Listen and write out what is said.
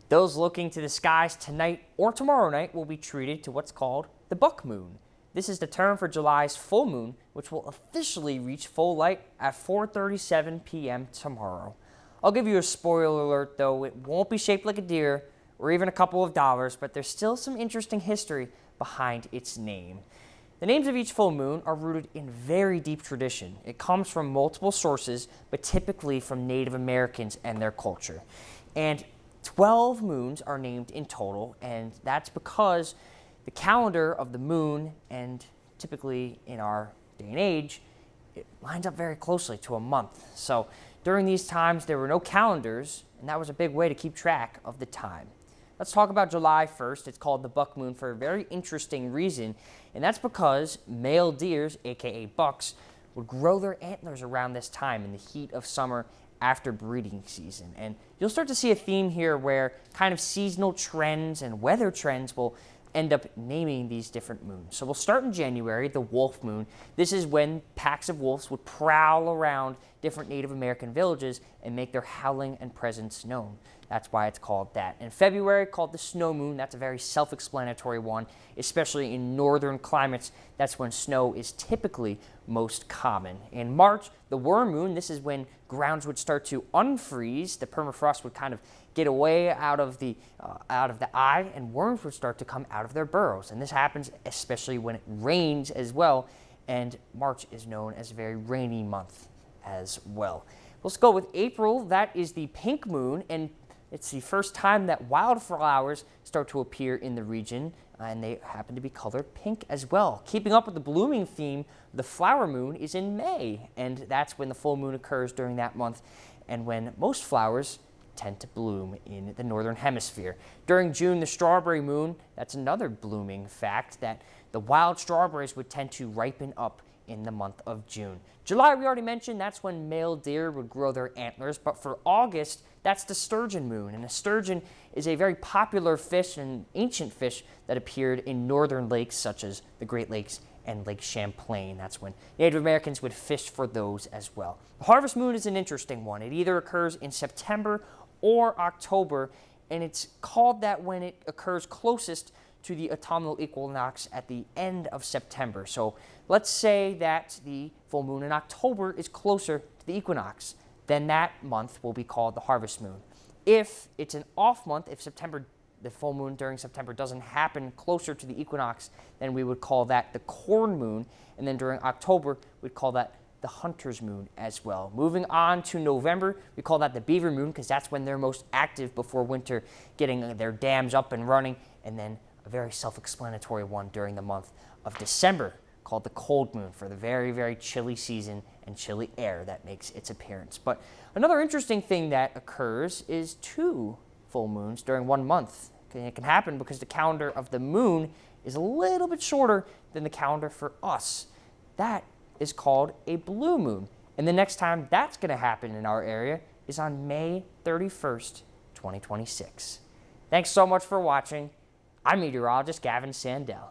Those looking to the skies tonight or tomorrow night will be treated to what's called the buck moon. This is the term for July's full moon, which will officially reach full light at 4:37 p.m. tomorrow. I'll give you a spoiler alert though, it won't be shaped like a deer or even a couple of dollars, but there's still some interesting history behind its name. The names of each full moon are rooted in very deep tradition. It comes from multiple sources, but typically from Native Americans and their culture. And 12 moons are named in total, and that's because the calendar of the moon, and typically in our day and age, it lines up very closely to a month. So during these times, there were no calendars, and that was a big way to keep track of the time. Let's talk about July 1st. It's called the buck moon for a very interesting reason, and that's because male deers, aka bucks, would grow their antlers around this time in the heat of summer after breeding season. And you'll start to see a theme here where kind of seasonal trends and weather trends will end up naming these different moons. So we'll start in January, the wolf moon. This is when packs of wolves would prowl around different Native American villages and make their howling and presence known. That's why it's called that. In February, called the snow moon. That's a very self-explanatory one, especially in northern climates. That's when snow is typically most common. In March, the worm moon. This is when grounds would start to unfreeze. The permafrost would kind of get away out of the eye, and worms would start to come out of their burrows. And this happens especially when it rains as well. And March is known as a very rainy month as well. Let's go with April. That is the pink moon, and it's the first time that wildflowers start to appear in the region, and they happen to be colored pink as well. Keeping up with the blooming theme, the flower moon is in May, and that's when the full moon occurs during that month, and when most flowers tend to bloom in the northern hemisphere. During June, the strawberry moon, that's another blooming fact, that the wild strawberries would tend to ripen up in the month of June. July, we already mentioned, that's when male deer would grow their antlers, but for August, that's the sturgeon moon. And a sturgeon is a very popular fish and ancient fish that appeared in northern lakes such as the Great Lakes and Lake Champlain. That's when Native Americans would fish for those as well. The harvest moon is an interesting one. It either occurs in September or October, and it's called that when it occurs closest to the autumnal equinox at the end of September. So let's say that the full moon in October is closer to the equinox, then that month will be called the harvest moon. If it's an off month, if the full moon during September doesn't happen closer to the equinox, then we would call that the corn moon, and then during October, we'd call that the hunter's moon as well. Moving on to November, we call that the beaver moon because that's when they're most active before winter, getting their dams up and running, and then a very self-explanatory one during the month of December called the cold moon for the very, very chilly season and chilly air that makes its appearance. But another interesting thing that occurs is 2 full moons during 1 month. It can happen because the calendar of the moon is a little bit shorter than the calendar for us. That is called a blue moon. And the next time that's going to happen in our area is on May 31st, 2026. Thanks so much for watching. I'm meteorologist Gavin Sandel.